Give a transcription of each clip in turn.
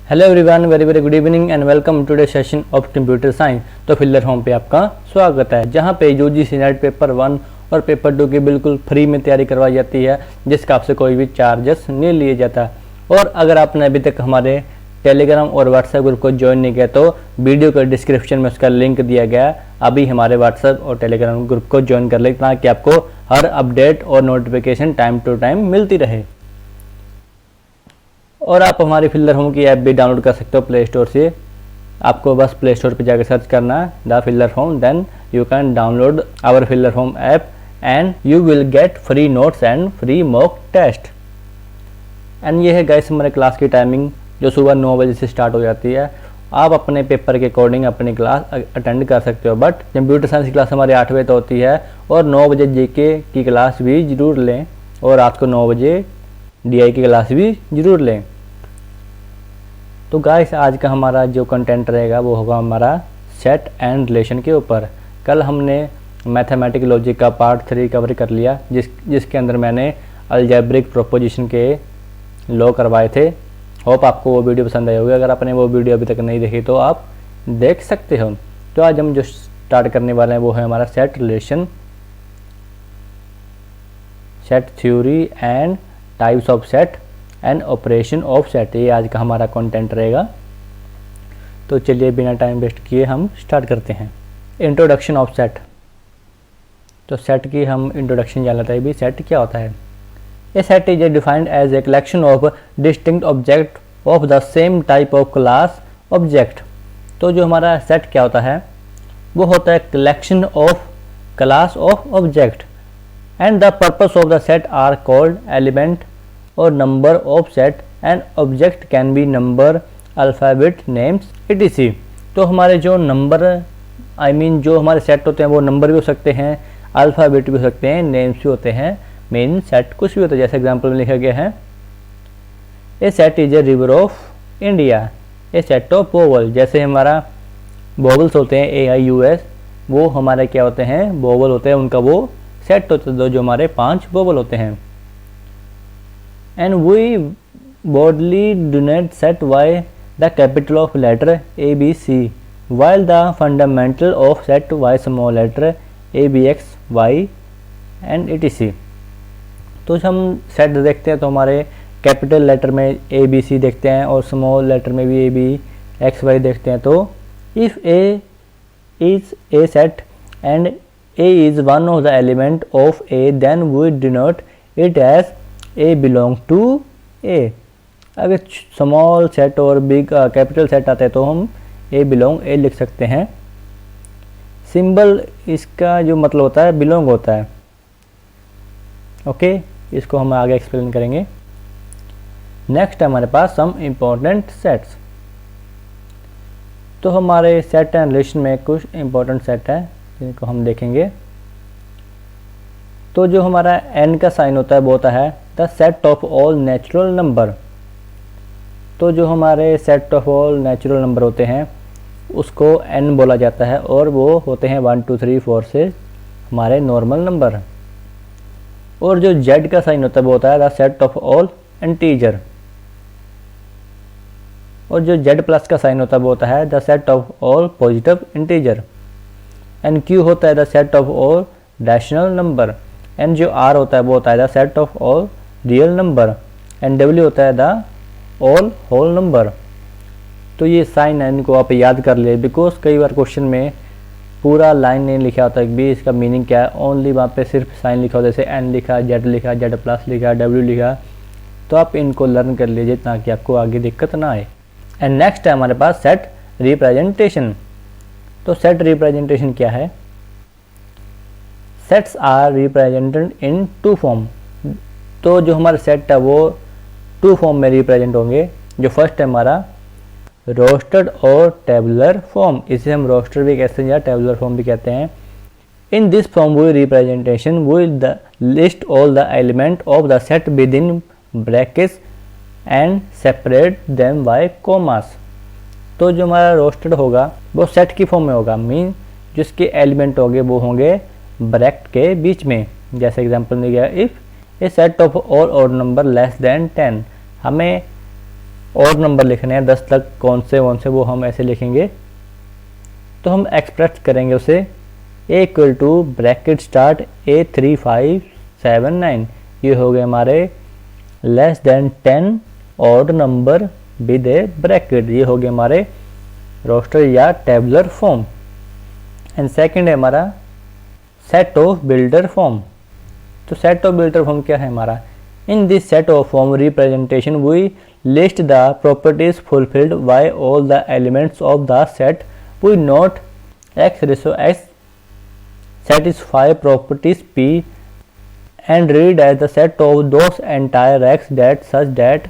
Hello everyone, very very good evening and welcome to day session of computer science. तो filler home पे आपका स्वागत है, जहां पे यूजीसी नेट पेपर 1 और पेपर 2 की बिल्कुल फ्री में तैयारी करवाई जाती है, जिसका आपसे कोई भी चार्जेस नहीं लिए जाता। और अगर आपने अभी तक हमारे टेलीग्राम और व्हाट्सएप ग्रुप को ज्वाइन नहीं किया तो वीडियो के डिस्क्रिप्शन में उसका लिंक दिया गया है। अभी हमारे व्हाट्सएप और टेलीग्राम ग्रुप को ज्वाइन कर ले ताकि आपको हर अपडेट और नोटिफिकेशन टाइम टू टाइम मिलती रहे। और आप हमारी फिलर होम की ऐप भी डाउनलोड कर सकते हो प्ले स्टोर से। आपको बस प्ले स्टोर पर जाकर सर्च करना है the filler home, then you can download our filler home app and you will get free notes and free mock test. And ये है गाइस हमारे क्लास की टाइमिंग, जो सुबह 9 बजे से स्टार्ट हो जाती है। आप अपने पेपर के अकॉर्डिंग अपनी क्लास अटेंड कर सकते हो, बट कंप्यूटर साइंस की क्लास हमारी 8 बजे तो होती है। और 9 बजे जीके की क्लास भी ज़रूर लें, और रात को 9 बजे डीआई की क्लास भी ज़रूर लें। तो गाइस आज का हमारा जो कंटेंट रहेगा वो होगा हमारा सेट एंड रिलेशन के ऊपर। कल हमने मैथमेटिक लॉजिक का पार्ट 3 कवर कर लिया, जिसके अंदर मैंने अलजेब्रिक प्रोपोजिशन के लॉ करवाए थे। होप आपको वो वीडियो पसंद आई होगी। अगर आपने वो वीडियो अभी तक नहीं देखी तो आप देख सकते हो। तो आज हम जो स्टार्ट करने वाले हैं वो है हमारा set relation, set theory and types of set and operation of set. ये आज का हमारा कंटेंट रहेगा। तो चलिए बिना टाइम वेस्ट किए हम स्टार्ट करते हैं। Introduction of set. तो सेट की हम इंट्रोडक्शन जान लेते हैं भी, सेट क्या होता है। A set is defined as a collection of distinct object of the same type of class object. तो जो हमारा सेट क्या होता है वो होता है collection of class of object, and the purpose of the set are called element और number of set and object can be number, alphabet, names, etc। तो हमारे जो नंबर जो हमारे सेट होते हैं वो नंबर भी हो सकते हैं, अल्फ़ाबेट भी हो सकते हैं, नेम्स भी होते हैं, मेन सेट कुछ भी होता है। जैसे एग्जांपल में लिखा गया है a set is a river of India, a set of vowel. जैसे हमारा वोवल्स होते हैं AIUS, वो हमारे क्या होते हैं, वोवल होते हैं, उनका वो सेट होते हैं जो हमारे 5 वोवल होते हैं। And we broadly denote set by the capital of letter A, B, C, while the fundamental of set by small letter A, B, X, Y and etc। तो जब हम सेट देखते हैं तो हमारे कैपिटल लेटर में A, B, C देखते हैं और स्मॉल लेटर में भी A, B, X, Y देखते हैं। तो if A is a set and A is one of the element of A, then we denote it as A belong to A। अगर small set और big capital set आते हैं तो हम A belong A लिख सकते हैं। Symbol इसका जो मतलब होता है बिलोंग होता है। ओके, इसको हम आगे एक्सप्लेन करेंगे। नेक्स्ट है हमारे पास सम इम्पोर्टेंट सेट्स। तो हमारे सेट एंड रिलेशन में कुछ इम्पोर्टेंट सेट है जिनको हम देखेंगे। तो जो हमारा n का साइन होता है वो होता है the set of all natural number. तो जो हमारे set of all natural number होते हैं उसको n बोला जाता है, और वो होते हैं 1 2 3 4 से हमारे नॉर्मल नंबर। और जो z का साइन होता है वो होता है the set of all integer. और जो z प्लस का साइन होता है वो होता है the set of all positive integer. And q होता है the set of all rational number. And जो r होता है वो होता है the set of all real number. And w होता है द ऑल होल नंबर। तो ये साइन है, इनको आप याद कर लिए, बिकॉज कई बार क्वेश्चन में पूरा लाइन नहीं लिखा होता है भी इसका मीनिंग क्या है, ओनली वहाँ पे सिर्फ साइन लिखा होता है, जैसे n लिखा, z लिखा, z प्लस लिखा, w लिखा। तो आप इनको लर्न कर लीजिए ताकि आपको आगे दिक्कत ना आए। एंड नेक्स्ट है हमारे पास सेट रिप्रेजेंटेशन। तो सेट रिप्रेजेंटेशन क्या है। Sets are represented in 2 form. तो जो हमारा सेट है वो 2 फॉर्म में रिप्रेजेंट होंगे। जो फर्स्ट है हमारा रोस्टेड और टेबुलर फॉर्म, इसे हम रोस्टर भी कहते हैं या टेबुलर फॉर्म भी कहते हैं। In this form we representation will the list all the element of the set with in brackets and separate them by commas. तो जो हमारा रोस्टेड होगा वो सेट की फॉर्म में होगा, मीन जिसके एलिमेंट होंगे वो होंगे ब्रैकेट के बीच में। जैसे एग्जांपल में गया if A set of all odd number less than 10, हमें और नंबर लिखने हैं 10 तक कौन से वो हम ऐसे लिखेंगे। तो हम एक्सप्रेस करेंगे उसे a equal to bracket start A3579, ये हो गए हमारे less than 10 odd number with A bracket, ये हो गए हमारे रोस्टर या टेबुलर फॉर्म। एंड सेकंड है हमारा सेट ऑफ बिल्डर फॉर्म। तो सेट ऑफ बिल्डर फॉर्म क्या है हमारा, in this set of form representation we list the properties fulfilled by all the elements of the set, we note x ratio x satisfy properties P and read as the set of those entire x that such that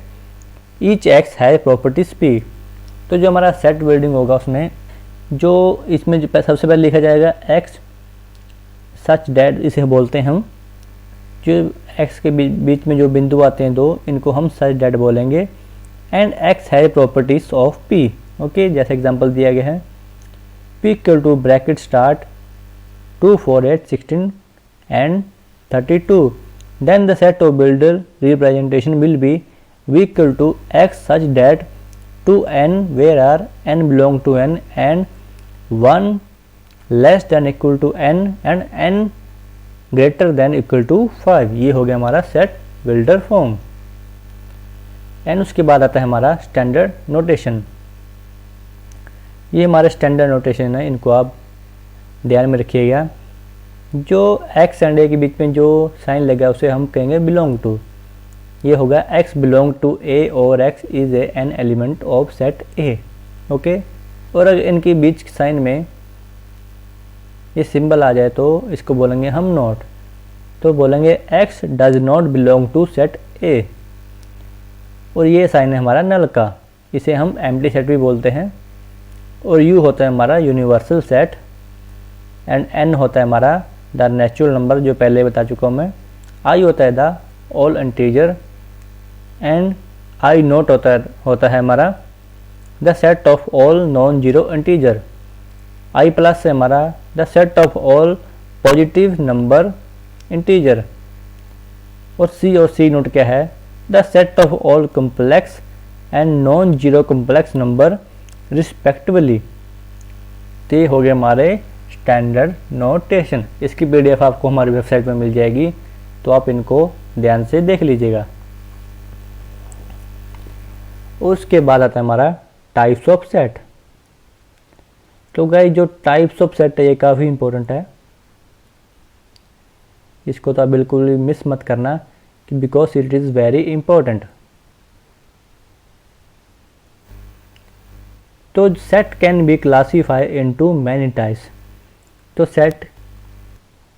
each x has properties P। तो जो हमारा set building होगा उसमें जो इसमें जो सबसे पहले लिखा जाएगा x सच डैट, इसे बोलते हैं हम, जो x के बीच में जो बिंदु आते हैं दो, इनको हम सच डैट बोलेंगे। And x has properties of p, okay, जैसे एग्जांपल दिया गया है p equal to bracket start 2 4 8 16 and 32, then the set of builder representation will be v equal to x such that to n where r n belong to n and 1 less than equal to n and n greater than equal to 5, ये हो गया हमारा set builder form. And उसके बाद आता है हमारा standard notation. ये हमारे स्टैंडर्ड नोटेशन है, इनको आप ध्यान में रखिएगा। जो x एंड a के बीच में जो साइन लगा उसे हम कहेंगे बिलोंग टू, ये होगा x बिलोंग टू a और x is an element of set a, okay. और अगर इनके बीच साइन में ये सिंबल आ जाए तो इसको बोलेंगे हम नॉट, तो बोलेंगे x does not belong to set a। और ये साइन है हमारा नल का, इसे हम एम्प्टी सेट भी बोलते हैं। और u होता है हमारा यूनिवर्सल सेट एंड n होता है हमारा द नेचुरल नंबर, जो पहले बता चुका हूँ मैं। i होता है the all integer and i note होता है हमारा the set of all non zero integer. i plus है हमारा the set of all positive number integer. और c और c नोट क्या है, the set of all complex and non zero complex number respectively. तो ये हो गया हमारे स्टैंडर्ड नोटेशन। इसकी PDF आपको हमारी वेबसाइट में मिल जाएगी, तो आप इनको ध्यान से देख लीजिएगा। उसके बाद आता है हमारा टाइप्स ऑफ सेट। तो गाइस जो टाइप्स ऑफ सेट है ये काफ़ी इंपॉर्टेंट है, इसको तो आप बिल्कुल मिस मत करना कि because it is very important. तो set can be classify into many types. तो सेट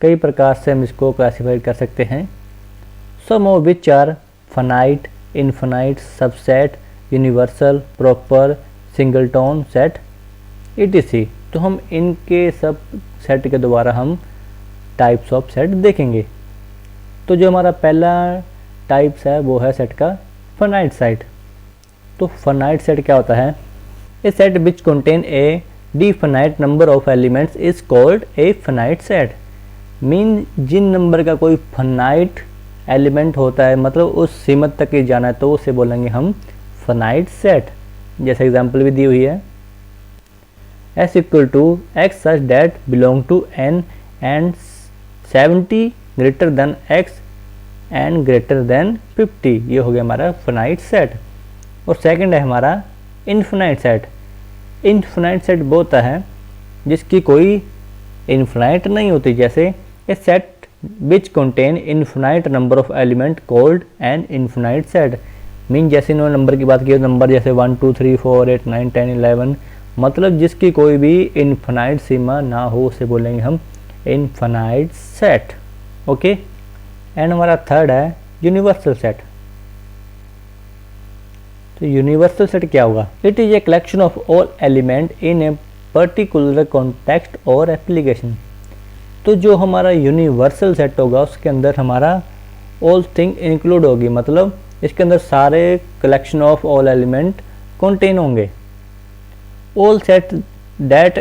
कई प्रकार से हम इसको क्लासीफाई कर सकते हैं। Some of which are finite, infinite, subset, universal, proper, singleton set etc। तो हम इनके सब सेट के द्वारा हम टाइप्स ऑफ सेट देखेंगे। तो जो हमारा पहला टाइप्स है वो है सेट का फाइनाइट सेट। तो फाइनाइट सेट क्या होता है, a set which contain a definite number of elements is called a finite set. Mean जिन नंबर का कोई फाइनाइट एलिमेंट होता है, मतलब उस सीमित तक ही जाना है, तो उसे बोलेंगे हम फाइनाइट सेट। जैसे एग्जांपल भी दी हुई है, s equal to x such that belong to n and 70 greater than x and greater than 50, ये हो गया हमारा फाइनाइट सेट। और सेकंड है हमारा इनफाइनाइट सेट। इनफाइनाइट सेट वो होता है जिसकी कोई इनफाइनाइट नहीं होती, जैसे a set which contain infinite number of element called an infinite set. Mean जैसे इन्होंने नंबर की बात की, नंबर जैसे 1 2 3 4 8 9 10 11, मतलब जिसकी कोई भी इनफाइनाइट सीमा ना हो उसे बोलेंगे हम इनफाइनाइट सेट, ओके। एंड हमारा थर्ड है यूनिवर्सल सेट। तो यूनिवर्सल सेट क्या होगा, it is a collection of all element in a particular context और एप्लीकेशन। तो जो हमारा यूनिवर्सल सेट होगा उसके अंदर हमारा ऑल थिंग इंक्लूड होगी, मतलब इसके अंदर सारे collection of all element contain होंगे। ऑल सेट दैट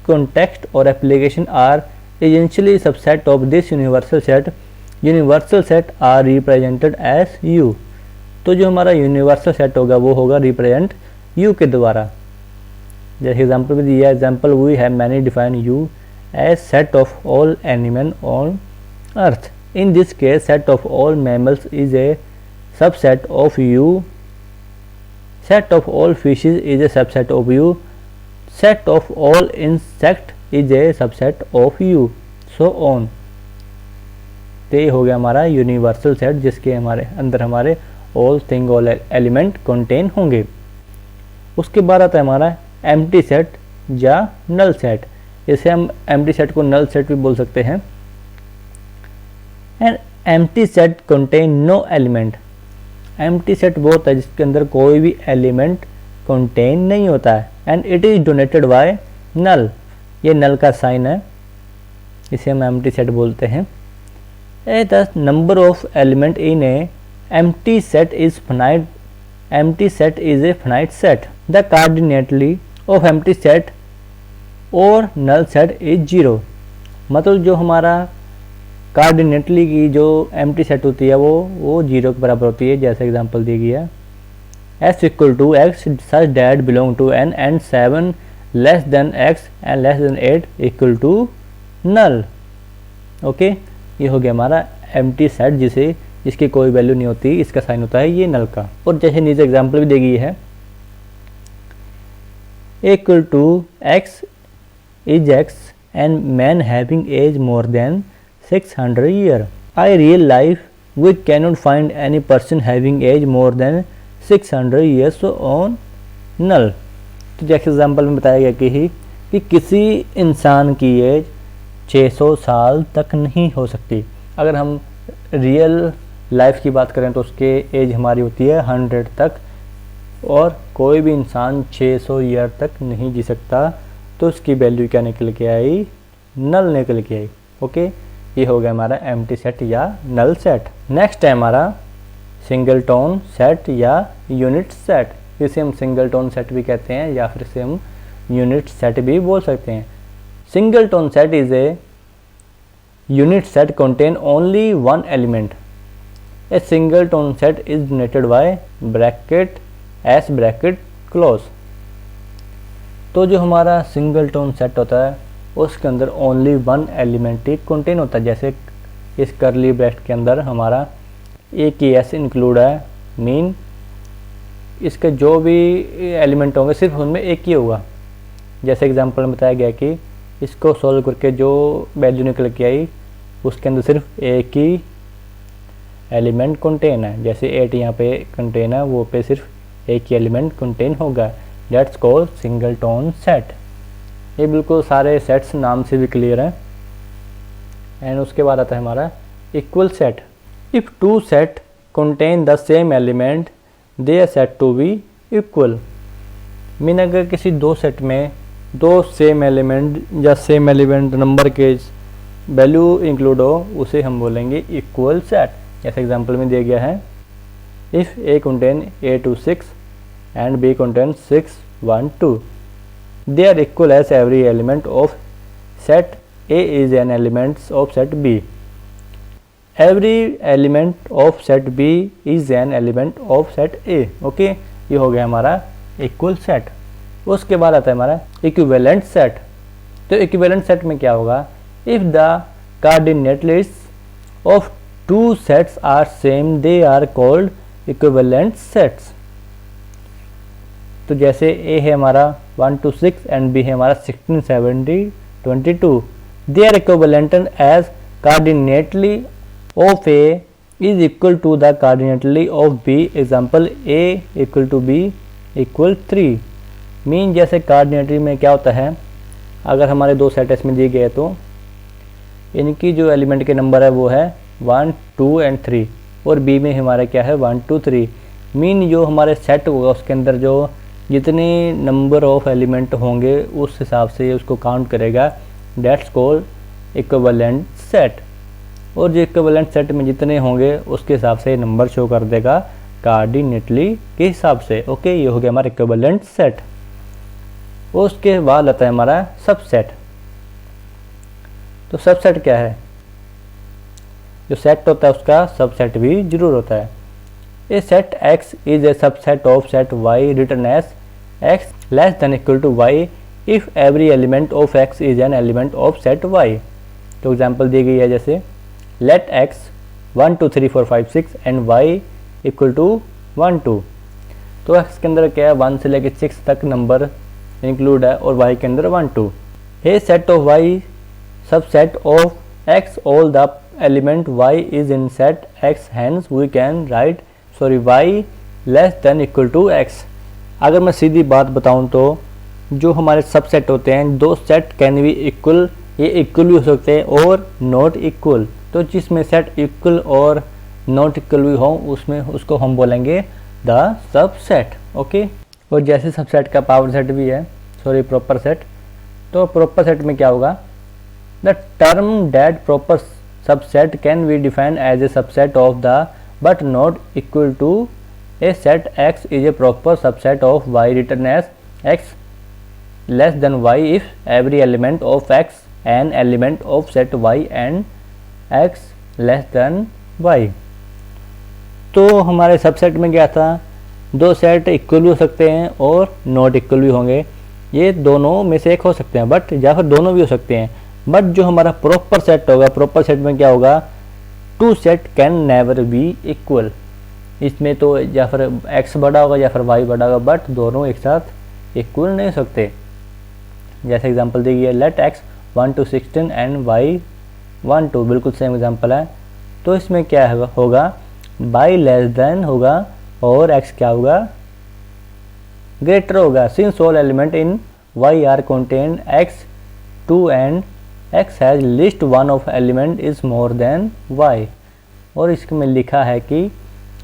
कॉन्टेक्स्ट और application are essentially subset of this universal set. Universal set are represented as U। तो जो हमारा यूनिवर्सल सेट होगा वो होगा रिप्रेजेंट यू के द्वारा। जैसे एग्जाम्पल में दिया, example we have many define U as set of all animal on earth. In this case set of all mammals is a subset of U, set of all fishes is a subset of u, set of all insect is a subset of u, so on। तो ये हो गया हमारा universal set जिसके हमारे अंदर हमारे all thing all element contain होंगे। उसके बाद आता है हमारा एम्प्टी सेट या नल सेट। जैसे हम एम्प्टी सेट को नल सेट भी बोल सकते हैं। And empty set contain no element. Empty set वो होता है जिसके अंदर कोई भी एलिमेंट कंटेन नहीं होता है। And it is donated by null, ये नल का साइन है, इसे हम एम्प्टी सेट बोलते हैं। The number of element in a empty set is finite, empty set is a finite set. The cardinality of empty set और null set is 0। मतलब जो हमारा कार्डिनेटली की जो एम्प्टी सेट होती है वो 0 के बराबर होती है। जैसे एग्जांपल दी गई है, s equal to x such that belong to n and 7 less than x and less than 8 equal to null. Okay, ये हो गया हमारा एम्प्टी सेट जिसकी कोई वैल्यू नहीं होती, इसका साइन होता है ये नल का। और जैसे नीचे एग्जाम्पल भी दी गई है, equal to x is x and man having age more than 600 year. I real life we cannot find any person having age more than 600 years, so on null। तो जैसे एग्जाम्पल में बताया गया कि किसी इंसान की एज 600 साल तक नहीं हो सकती। अगर हम रियल लाइफ की बात करें तो उसके एज हमारी होती है 100 तक, और कोई भी इंसान 600 ईयर तक नहीं जी सकता, तो उसकी वैल्यू क्या निकल के आई, नल निकल के आई। ओके, ये हो गया हमारा एम्प्टी सेट या नल सेट। नेक्स्ट है हमारा सिंगल टोन सेट या यूनिट सेट। इसे हम सिंगल टोन सेट भी कहते हैं या फिर इसे हम यूनिट सेट भी बोल सकते हैं। Single tone set is a unit set contain only one element. A single tone set is denoted by bracket S bracket close. तो जो हमारा सिंगल टोन सेट होता है उसके अंदर ओनली वन एलिमेंट ही कंटेन होता है। जैसे इस करली ब्रैकेट के अंदर हमारा एक ही एस इंक्लूड है, मीन इसके जो भी एलिमेंट होंगे सिर्फ उनमें एक ही होगा। जैसे एग्जांपल में बताया गया कि इसको सॉल्व करके जो वैल्यू निकल के आई उसके अंदर सिर्फ एक ही एलिमेंट कंटेन है। जैसे 8 यहाँ पे कंटेन है, वो पे सिर्फ एक ही एलिमेंट कंटेन होगा। That's called single tone set. ये बिल्कुल सारे सेट्स नाम से भी क्लियर हैं। एंड उसके बाद आता है हमारा equal set. If two set contain the same element they are set to be equal. Mean अगर किसी दो सेट में दो सेम एलिमेंट या सेम एलिमेंट नंबर के वैल्यू इंक्लूड हो उसे हम बोलेंगे इक्वल सेट। जैसे एग्जांपल में दिया गया है, if A contain a to 6 and b contains 6 1 2, they are equal as every element of set A is an element of set B. Every element of set B is an element of set A. Okay, ये हो गया हमारा equal set. उसके बाद आता है हमारा equivalent set. तो इक्विवेलेंट सेट में क्या होगा, if the coordinates of two sets are same they are called equivalent sets. तो जैसे A है हमारा 1 to 6 एंड B है हमारा 16 70 22, they are equivalent as cardinality of A is equal to the cardinality of B। Example A equal to B equal 3। Mean जैसे cardinality में क्या होता है, अगर हमारे दो सेट इसमें दिए गए तो इनकी जो एलिमेंट के नंबर है वो है 1 2 एंड 3, और B में हमारा क्या है 1 2 3। मीन जो हमारे सेट होगा उसके अंदर जो जितने नंबर ऑफ एलिमेंट होंगे उस हिसाब से उसको काउंट करेगा। That's called equivalent set. और जो इक्विवेलेंट सेट में जितने होंगे उसके हिसाब से नंबर शो कर देगा कोऑर्डिनेटली के हिसाब से। ओके, ये हो गया हमारा इक्विवेलेंट सेट। उसके बाद आता है हमारा सबसेट। तो सबसेट क्या है, जो सेट होता है उसका सबसेट भी जरूर होता है। A set x is a subset of set y written as x less than equal to y if every element of x is an element of set y। तो एग्जांपल दी गई है जैसे let x 1 2 3 4 5 6 and y equal to 1 2। तो x के अंदर क्या है 1 से लेकर 6 तक नंबर इंक्लूड है और y के अंदर 1 2। A set of y subset of x all the element y is in set x, hence we can write y less than equal to x। अगर मैं सीधी बात बताऊं तो जो हमारे सबसेट होते हैं दो सेट कैन बी इक्वल, ये इक्वल भी हो सकते हैं और नॉट इक्वल। तो जिसमें सेट इक्वल और नॉट इक्वल भी हो उसमें उसको हम बोलेंगे द सबसेट। ओके, और जैसे सबसेट का पावर सेट भी है प्रॉपर सेट, तो प्रॉपर सेट में क्या होगा The term that proper subset can be defined as a subset of the but not equal to a set x is a proper subset of y written as x less than y if every element of x an element of set y and x less than y। तो हमारे subset में क्या था, दो set equal भी हो सकते हैं और नॉट इक्वल भी होंगे, ये दोनों में से एक हो सकते हैं बट या फिर दोनों भी हो सकते हैं। बट जो हमारा प्रॉपर सेट होगा, प्रॉपर सेट में क्या होगा, two set can never be equal. इसमें तो या फिर x बड़ा होगा या फिर y बड़ा होगा बट दोनों एक साथ इक्वल नहीं हो सकते। जैसे एग्जांपल दी गई है let x 1 to 16 and y 1 2, बिल्कुल सेम एग्जांपल है। तो इसमें क्या होगा y लेस देन होगा और x क्या होगा ग्रेटर होगा। Since all element in y are contain x 2 and x has list one of element is more than y। और इसमें लिखा है कि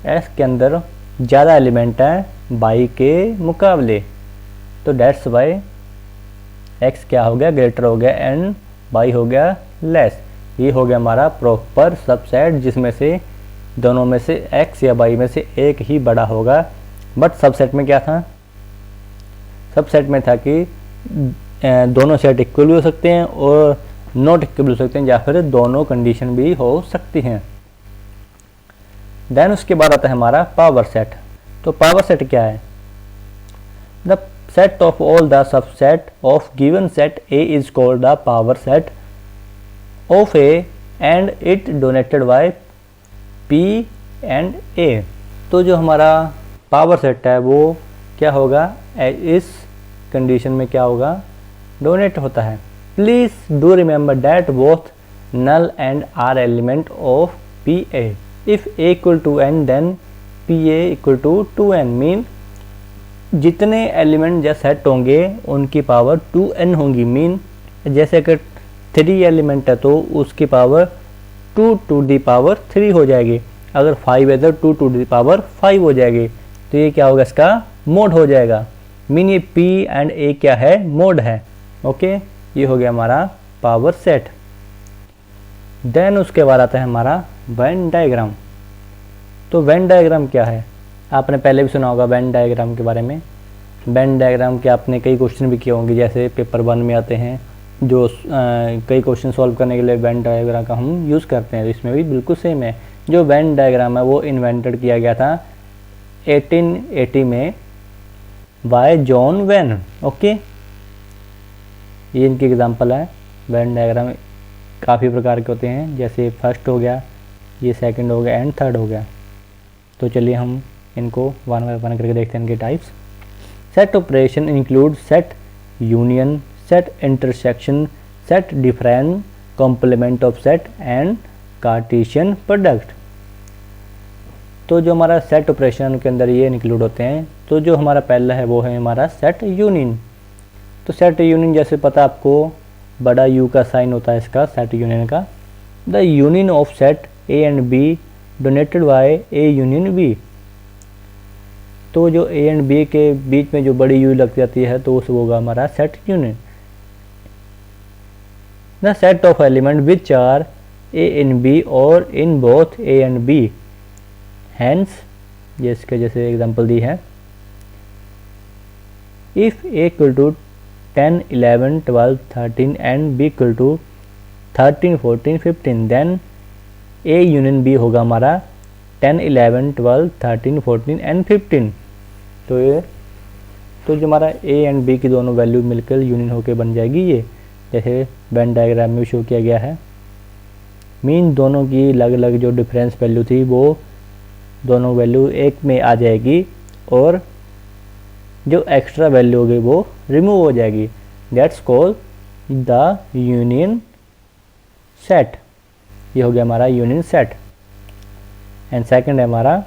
x के अंदर ज़्यादा एलिमेंट है y के मुकाबले, तो डेट्स वाई x क्या हो गया ग्रेटर हो गया एंड y हो गया लेस। ये हो गया हमारा प्रॉपर सबसेट जिसमें से दोनों में से x या y में से एक ही बड़ा होगा। बट सबसेट में क्या था, सबसेट में था कि दोनों सेट इक्वल भी हो सकते हैं और नॉट इक्वल हो सकते हैं या फिर दोनों कंडीशन भी हो सकती हैं। देन उसके बाद आता है हमारा पावर सेट। तो पावर सेट क्या है, the set of all the subset of given set A is called the power set of A and it donated by P and A. तो जो हमारा पावर सेट है वो क्या होगा, इस कंडीशन में क्या होगा डोनेट होता है। Please do remember that both null and are element of P A. If A equal to N then P A equal to 2n। Mean जितने एलिमेंट या सेट होंगे उनकी पावर 2n होंगी। मीन जैसे अगर 3 एलिमेंट है तो उसकी पावर 2 to the power 3 हो जाएगी। अगर 5 है तो 2 to the power 5 हो जाएगी। तो ये क्या होगा, इसका मोड हो जाएगा। मीन ये P एंड A क्या है, मोड है। ओके, ये हो गया हमारा पावर सेट। देन उसके बाद आता है हमारा वेन डायग्राम। तो वेन डायग्राम क्या है, आपने पहले भी सुना होगा वेन डायग्राम के बारे में। वेन डायग्राम के आपने कई क्वेश्चन भी किए होंगे, जैसे पेपर 1 में आते हैं जो कई क्वेश्चन सॉल्व करने के लिए वेन डायग्राम का हम यूज़ करते हैं। तो इसमें भी बिल्कुल सेम है। जो वेन डायग्राम है वो इन्वेंटेड किया गया था 1880 में बाय जॉन वेन। ओके, ये इनकी एग्जांपल है। वेन डायग्राम काफ़ी प्रकार के होते हैं, जैसे फर्स्ट हो गया, ये सेकंड हो गया एंड थर्ड हो गया। तो चलिए हम इनको वन बाय वन करके देखते हैं इनके types. Set operation include set union, set intersection, set difference, complement of set and cartesian product. तो जो हमारा सेट ऑपरेशन के अंदर ये इंक्लूड होते हैं। तो जो हमारा पहला है वो है हमारा सेट यूनियन। तो सेट यूनियन जैसे पता आपको बड़ा यू का साइन होता है इसका, सेट यूनियन का। The union of set A and B donated by A union B. तो जो ए एंड बी के बीच में जो बड़ी यू लग जाती है तो वो होगा हमारा set union. The set of element which are A in B और in both A and B. Hence ये इसके जैसे एग्जांपल दी है, if A equal to 10 11 12 13 and B equal to 13 14 15 then A union B होगा हमारा 10, 11, 12, 13, 14 एंड 15। तो जो हमारा ए एंड बी की दोनों वैल्यू मिलकर यूनियन होकर बन जाएगी ये, जैसे वेन डायग्राम में शो किया गया है। मीन दोनों की अलग अलग जो डिफरेंस वैल्यू थी वो दोनों वैल्यू एक में आ जाएगी और जो एक्स्ट्रा वैल्यू होगी वो रिमूव हो जाएगी। That's called the union set. ये हो गया हमारा यूनियन सेट। एंड सेकंड है हमारा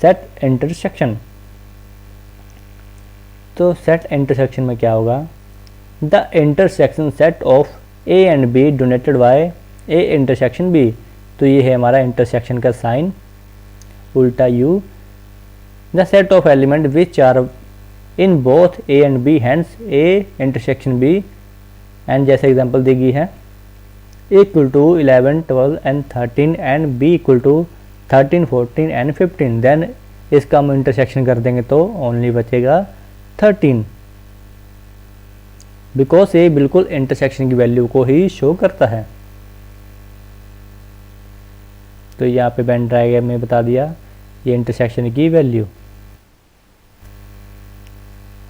सेट इंटरसेक्शन। तो सेट इंटरसेक्शन में क्या होगा, the intersection set of A and B donated by A intersection B. तो ये है हमारा इंटरसेक्शन का साइन उल्टा U. The set of element which are in both A and B, hence A intersection B. And जैसे example दी गई है, A equal to 11, 12 and 13 and B equal to 13, 14 and 15। Then इसका हम इंटरसेक्शन कर देंगे तो ओनली बचेगा 13, बिकॉज ये बिल्कुल इंटरसेक्शन की वैल्यू को ही शो करता है। तो यहाँ पे वेन डायग्राम में बता दिया ये इंटरसेक्शन की वैल्यू।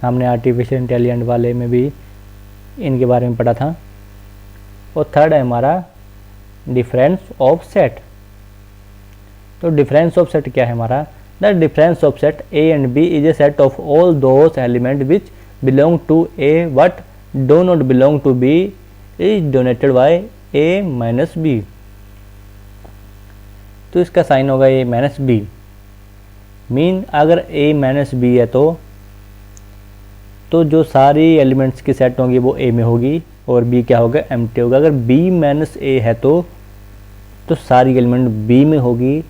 हमने आर्टिफिशियल इंटेलिजेंट वाले में भी इनके बारे में पढ़ा था। और थर्ड है हमारा डिफरेंस ऑफ सेट। तो डिफरेंस ऑफ सेट क्या है हमारा, the difference of set A and B is a set of all those element which belong to A but do not belong to B is donated by A minus B. तो इसका sign होगा ए minus B. Mean अगर ए minus B है तो जो सारी elements की set होंगी वो ए में होगी और बी क्या होगा, एम्प्टी होगा। अगर बी माइनस ए है तो सारी एलिमेंट बी में होगी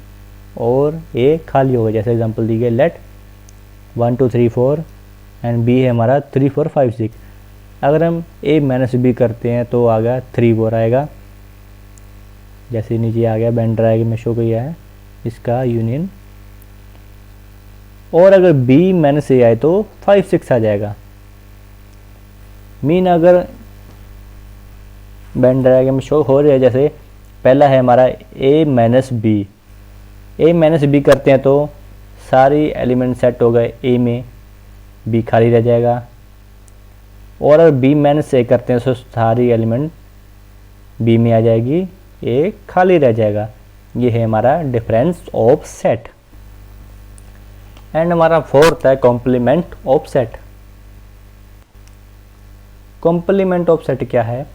और ए खाली होगा। जैसे एग्जांपल दी गई, लेट 1 2 3 4 एंड बी है हमारा 3 4 5 6। अगर हम ए माइनस बी करते हैं तो आ गया 3 4 आएगा। जैसे नीचे आ गया वेन डायग्राम में शो किया है इसका यूनियन। और अगर बी माइनस ए आए तो 5 6 आ जाएगा। मीन अगर वेन डायग्राम में शो हो रहा है, जैसे पहला है हमारा ए माइनस बी। ए माइनस बी करते हैं तो सारी एलिमेंट सेट हो गए ए में, बी खाली रह जाएगा। और अगर बी माइनस ए करते हैं तो सारी एलिमेंट बी में आ जाएगी, ए खाली रह जाएगा। ये है हमारा डिफरेंस ऑफ सेट। एंड हमारा फोर्थ है complement of set. Complement of set क्या है,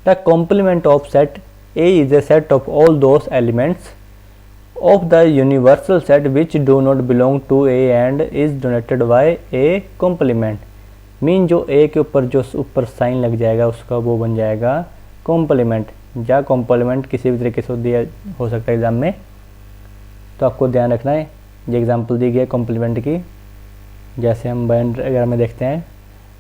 the complement of set A is a set of all those elements of the universal set which do not belong to A and is donated by A complement. Mean जो A के ऊपर जो ऊपर sign लग जाएगा उसका वो बन जाएगा कॉम्प्लीमेंट। या कॉम्प्लीमेंट किसी भी तरीके से दिया हो सकता है एग्जाम में, तो आपको ध्यान रखना है। ये एग्जांपल दी गई है कॉम्प्लीमेंट की। जैसे हम वेन डायग्राम में देखते हैं,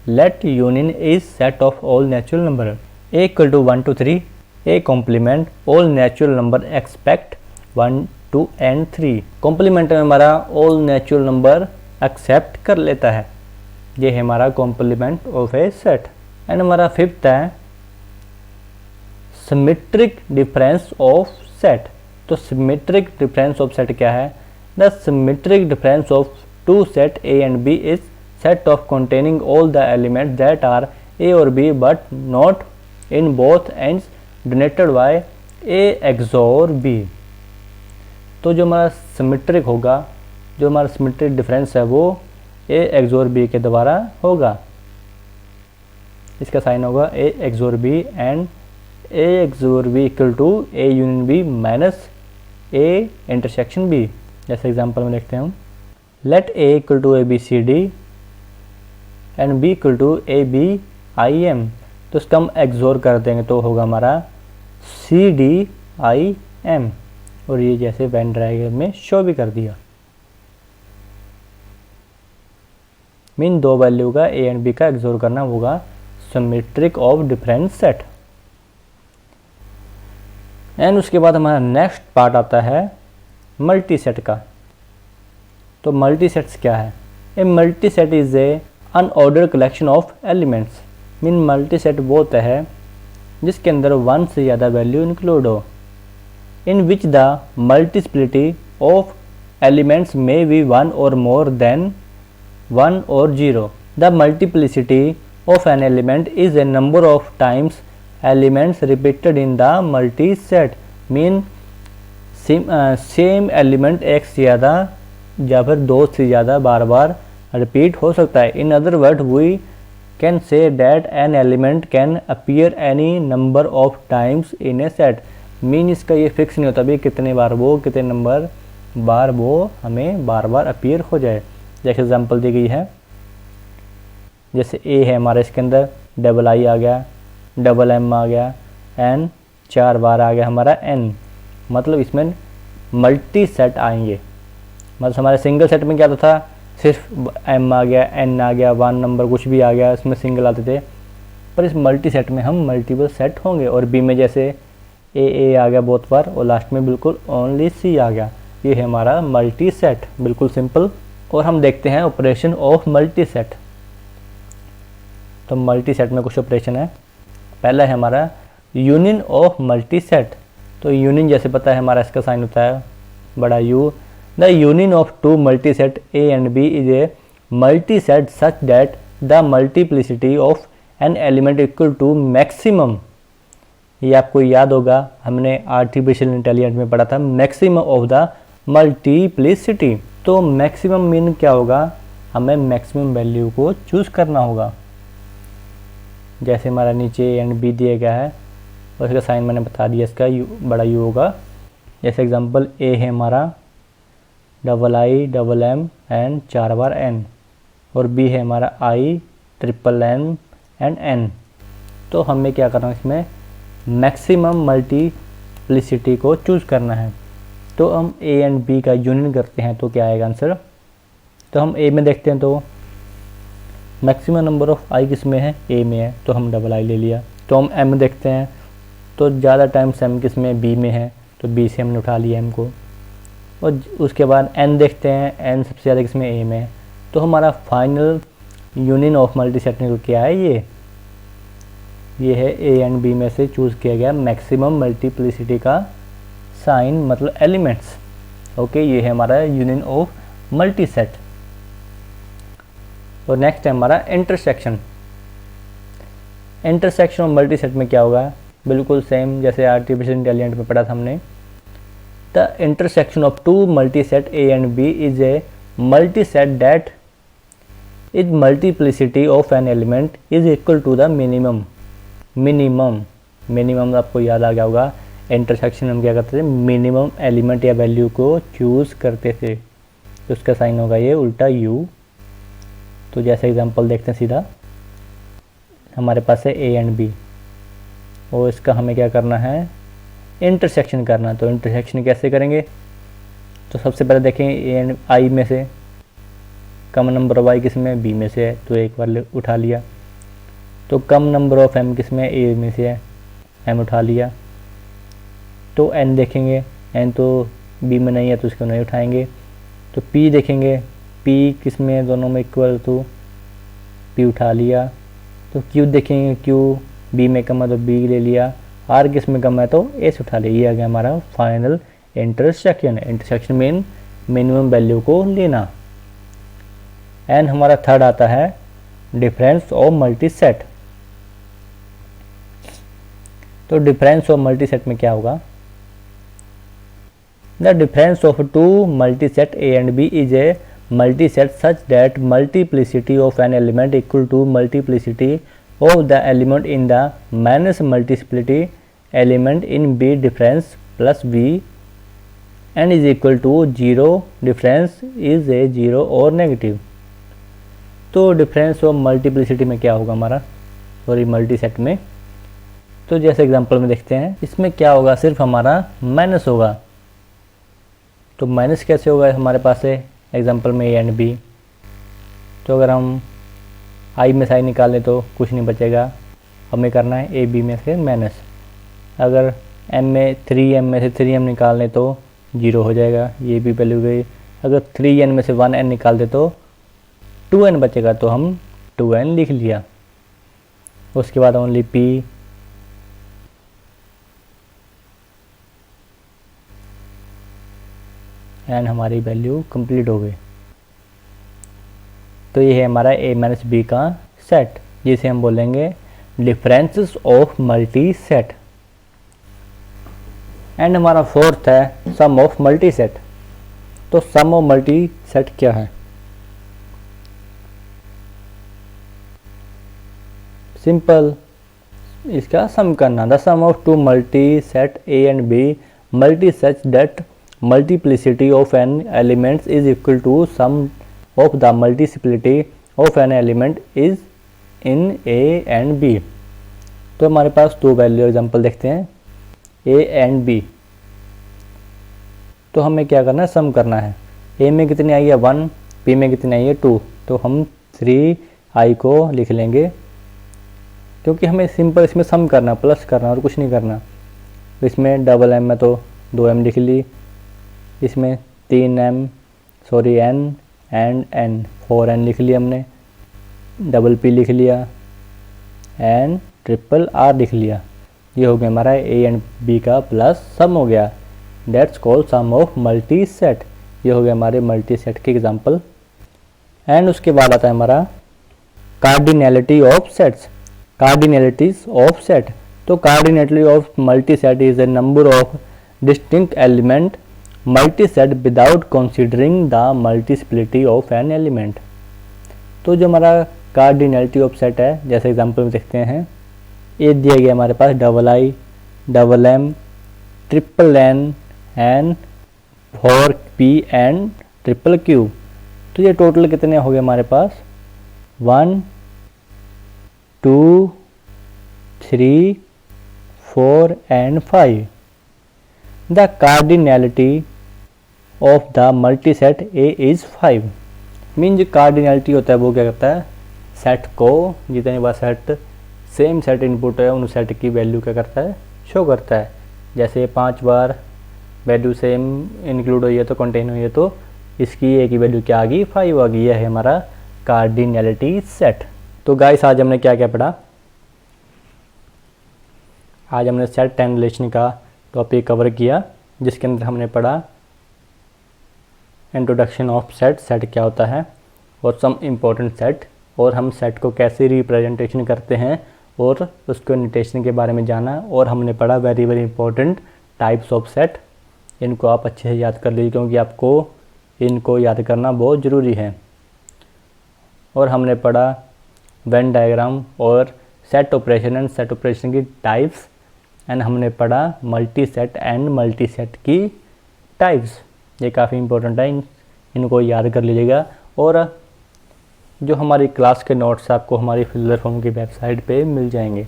let union is set of all natural number A equal to 1 2 3 A complement all natural number expect 1 2 and 3। Complement में हमारा ऑल नेचुरल नंबर एक्सेप्ट कर लेता है। ये है हमारा complement of A set. And हमारा फिफ्थ है सिमेट्रिक डिफरेंस ऑफ सेट। तो सिमेट्रिक डिफरेंस ऑफ सेट क्या है, the symmetric difference of two set A and B is set of containing all the elements that are A or B but not in both ends denoted by A XOR B। तो जो हमारा symmetric होगा, जो हमारा symmetric difference है वो A XOR B के द्वारा होगा। इसका साइन होगा A XOR B and A XOR B equal to A union B minus A intersection B। जैसे एग्जांपल में देखते हैं हम, let A equal to ABCD and B equal to ABIM। तो इसका हम एक्सोर कर देंगे तो होगा हमारा CDIM। और ये जैसे वेन डायग्राम में शो भी कर दिया। मीन दो वैल्यू का A एंड B का एक्सोर करना होगा symmetric of difference set. And उसके बाद हमारा नेक्स्ट पार्ट आता है मल्टी सेट का। तो मल्टी सेट्स क्या है, ए multi set is A unordered collection of elements. Mean multi set वो होता है जिसके अंदर वन से ज़्यादा वैल्यू इंक्लूड हो, in which the multiplicity of elements may be 1 or more than 1 or 0. The multiplicity of an element is a number of times elements repeated in the multi-set. Mean same element एक से ज़्यादा या फिर दो से ज़्यादा बार बार repeat हो सकता है. In other word we can say that an element can appear any number of times in a set. Mean इसका ये फिक्स नहीं होता भी कितने बार वो कितने नंबर बार वो हमें बार बार अपीयर हो जाए. जैसे एग्जांपल दी गई है, जैसे ए है हमारा, इसके अंदर डबल आई आ गया, डबल एम आ गया, एन 4 बार आ गया हमारा एन. मतलब इसमें मल्टी सेट आएंगे. मतलब हमारे सिंगल सेट में क्या होता था, सिर्फ एम आ गया, एन आ गया, 1 नंबर कुछ भी आ गया, इसमें सिंगल आते थे. पर इस मल्टी सेट में हम मल्टीपल सेट होंगे. और बी में जैसे ए आ गया बहुत बार और लास्ट में बिल्कुल ओनली सी आ गया. ये है हमारा मल्टी सेट, बिल्कुल सिंपल. और हम देखते हैं ऑपरेशन ऑफ मल्टी सेट. तो मल्टी सेट में कुछ ऑपरेशन है. पहला है हमारा यूनियन ऑफ मल्टी सेट. तो यूनियन जैसे पता है हमारा इसका साइन होता है बड़ा U. The union of two multi set A and B is a multi set such that the multiplicity of an element equal to maximum. ये आपको याद होगा, हमने आर्टिफिशियल इंटेलिजेंस में पढ़ा था मैक्सिमम ऑफ द मल्टीप्लिसिटी. तो मैक्सिमम मीन क्या होगा, हमें मैक्सिमम वैल्यू को चूज़ करना होगा. जैसे हमारा नीचे ए एंड बी दिया गया है और इसका साइन मैंने बता दिया, इसका यू बड़ा यू होगा. जैसे एग्जांपल ए है हमारा double I double M N 4 बार एन, और बी है हमारा I triple N and N. तो हमें क्या करना है, इसमें मैक्सिमम मल्टीप्लिसिटी को चूज़ करना है. तो हम ए एंड बी का यूनियन करते हैं तो क्या आएगा आंसर. तो हम ए में देखते हैं तो मैक्सिमम नंबर ऑफ आई किस में है, ए में है, तो हम डबल आई ले लिया. तो हम एम देखते हैं तो ज़्यादा टाइम्स एम किस में, बी में है, तो बी से हमने उठा लिया एम को. और उसके बाद एन देखते हैं, एन सबसे ज़्यादा किस में, ए में है. तो हमारा final union of multi set निकल क्या है, ये है ए एंड बी में से चूज़ किया गया मैक्सिमम मल्टीप्लिसिटी का साइन, मतलब एलिमेंट्स. ओके, ये है हमारा यूनियन ऑफ मल्टी सेट. और नेक्स्ट है हमारा intersection. Intersection of multi set में क्या होगा, बिल्कुल सेम जैसे आर्टिफिशियल इंटेलिजेंस में पढ़ा था हमने. The intersection of two multi set A and B is a multi set that is multiplicity of an element is equal to the minimum. Minimum आपको याद आ गया होगा. इंटरसेक्शन हम क्या करते थे, मिनिमम एलिमेंट या वैल्यू को चूज़ करते थे. तो उसका साइन होगा ये उल्टा यू. तो जैसे एग्जांपल देखते हैं, सीधा हमारे पास है ए एंड बी और इसका हमें क्या करना है, इंटरसेक्शन करना. तो इंटरसेक्शन कैसे करेंगे, तो सबसे पहले देखें ए एंड आई में से कम नंबर ऑफ आई किस में, बी में से है, तो एक बार उठा लिया. तो कम नंबर ऑफ एम किस में, ए में से है, एम उठा लिया. तो एन देखेंगे, एन तो बी में नहीं है तो उसको नहीं उठाएंगे. तो पी देखेंगे, पी किस में, दोनों में इक्वल, तो पी उठा लिया. तो क्यू देखेंगे, क्यू बी में कम है तो बी ले लिया. आर किस में कम है तो एस उठा लिया. ये आ गया हमारा final intersection. Intersection mean minimum value को लेना. एंड हमारा थर्ड आता है डिफरेंस ऑफ मल्टी सेट. तो डिफरेंस ऑफ मल्टी सेट में क्या होगा, the difference of two multi set A and B is a multi set such that multiplicity of an element equal to multiplicity of the element in the minus multiplicity element in B difference plus B and is equal to 0. Difference is a 0 और negative. तो difference of multiplicity में क्या होगा हमारा, sorry multi set में. तो जैसे example में देखते हैं, इसमें क्या होगा, सिर्फ हमारा माइनस होगा. तो माइनस कैसे होगा, हमारे पास है एग्जांपल में ए एंड बी. तो अगर हम आई में साइन निकालें तो कुछ नहीं बचेगा, हमें करना है ए बी में से माइनस. अगर एम में 3m में से 3m निकाल लें तो 0 हो जाएगा, ये भी वैल्यू गई. अगर 3n में से 1n निकाल दे तो 2n बचेगा, तो हम 2n लिख लिया. उसके बाद ओनली p, एंड हमारी वैल्यू कंप्लीट हो गई। तो ये है हमारा a माइनस बी का सेट, जिसे हम बोलेंगे differences of multi set. And हमारा फोर्थ है सम ऑफ मल्टी सेट। तो सम ऑफ मल्टी सेट क्या है? सिंपल, इसका सम करना। The sum of two multi set A and B multi such that multiplicity of an element is equal to sum of the multiplicity of an element is in A and B. तो हमारे पास दो value example देखते हैं, ए and B. तो हमें क्या करना है? सम करना है। ए में कितनी आई है 1, बी में कितनी आई है 2। तो हम 3i को लिख लेंगे, क्योंकि हमें सिंपल इसमें सम करना, प्लस करना और कुछ नहीं करना। इसमें डबल एम में तो 2m लिख ली, इसमें 3m n and n 4n लिख लिया हमने, डबल p लिख लिया एंड ट्रिपल r लिख लिया। ये हो गया हमारा a एंड b का प्लस सम हो गया। That's called sum of multi set. ये हो गया हमारे मल्टी सेट की एग्जांपल। एंड उसके बाद आता है हमारा cardinality of sets. Cardinalities of set. तो cardinality of multi set is a number of distinct element multi set without considering the multiplicity of an element. तो जो हमारा कार्डिनैलिटी ऑफ सेट है, जैसे एग्जांपल में देखते हैं, ये दिया गया हमारे पास double I, double M, triple N and 4p and triple q। तो ये टोटल कितने हो गए हमारे पास? 1 2 3 4 and 5। The cardinality of the multi set A is 5। मीन जो कार्डिनैलिटी होता है वो क्या करता है? सेट को, जितने बार सेट सेम सेट इनपुट है उन सेट की वैल्यू क्या करता है? शो करता है। जैसे 5 बार वैल्यू सेम इंक्लूड हुई है तो कंटेन हुई है, तो इसकी ए की वैल्यू क्या आ गई? 5 आ गई। यह है हमारा कार्डिनैलिटी सेट। तो गाइस आज हमने क्या क्या पढ़ा? आज हमने सेट एंड रिलेशन का टॉपिक कवर किया, जिसके अंदर हमने पढ़ा इंट्रोडक्शन ऑफ सेट, सेट क्या होता है, और सम इम्पोर्टेंट सेट, और हम सेट को कैसे रिप्रेजेंटेशन करते हैं और उसके नोटेशन के बारे में जाना। और हमने पढ़ा very very important types of set. इनको आप अच्छे से याद कर लीजिए, क्योंकि आपको इनको याद करना बहुत ज़रूरी है। और हमने पढ़ा वेन डायग्राम और set operation and set operation की टाइप्स। एंड हमने पढ़ा multi set and multi set की टाइप्स। ये काफ़ी इंपॉर्टेंट है, इनको याद कर लीजिएगा। और जो हमारी क्लास के नोट्स आपको हमारी फिल्डर फॉर्म की वेबसाइट पे मिल जाएंगे।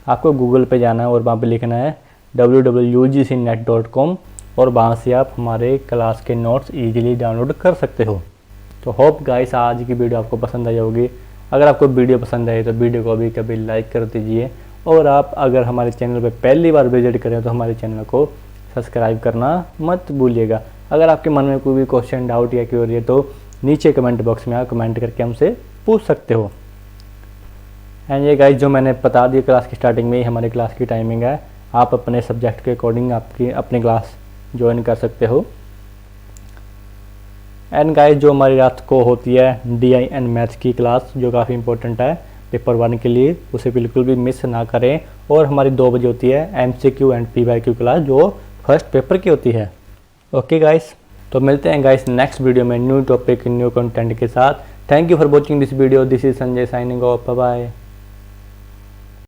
आपको गूगल पे जाना है और वहाँ पे लिखना है www.ugcnet.com, और वहाँ से आप हमारे क्लास के नोट्स इजीली डाउनलोड कर सकते हो। तो होप गाइस आज की वीडियो आपको पसंद आई होगी। अगर आपको वीडियो पसंद आई तो वीडियो को कभी लाइक कर दीजिए, और आप अगर हमारे चैनल पर पहली बार विजिट करें तो हमारे चैनल को सब्सक्राइब करना मत भूलिएगा। अगर आपके मन में कोई भी क्वेश्चन, डाउट या क्वेरी है तो नीचे कमेंट बॉक्स में आप कमेंट करके हमसे पूछ सकते हो। एंड ये गाइस जो मैंने बता दिया क्लास की स्टार्टिंग में ही हमारी क्लास की टाइमिंग है। आप अपने सब्जेक्ट के अकॉर्डिंग आपकी अपनी क्लास ज्वाइन कर सकते हो। एंड गाइस जो हमारी रात को होती है DIN मैथ्स की क्लास, जो काफ़ी इंपॉर्टेंट है पेपर 1 के लिए, उसे बिल्कुल भी मिस ना करें। और हमारी 2 बजे होती है MCQ एंड PYQ क्लास, जो फर्स्ट पेपर की होती है। ओके गाइस, तो मिलते हैं गाइस नेक्स्ट वीडियो में न्यू टॉपिक न्यू कंटेंट के साथ। Thank you for watching this video. This is Sanjay signing off. Bye bye.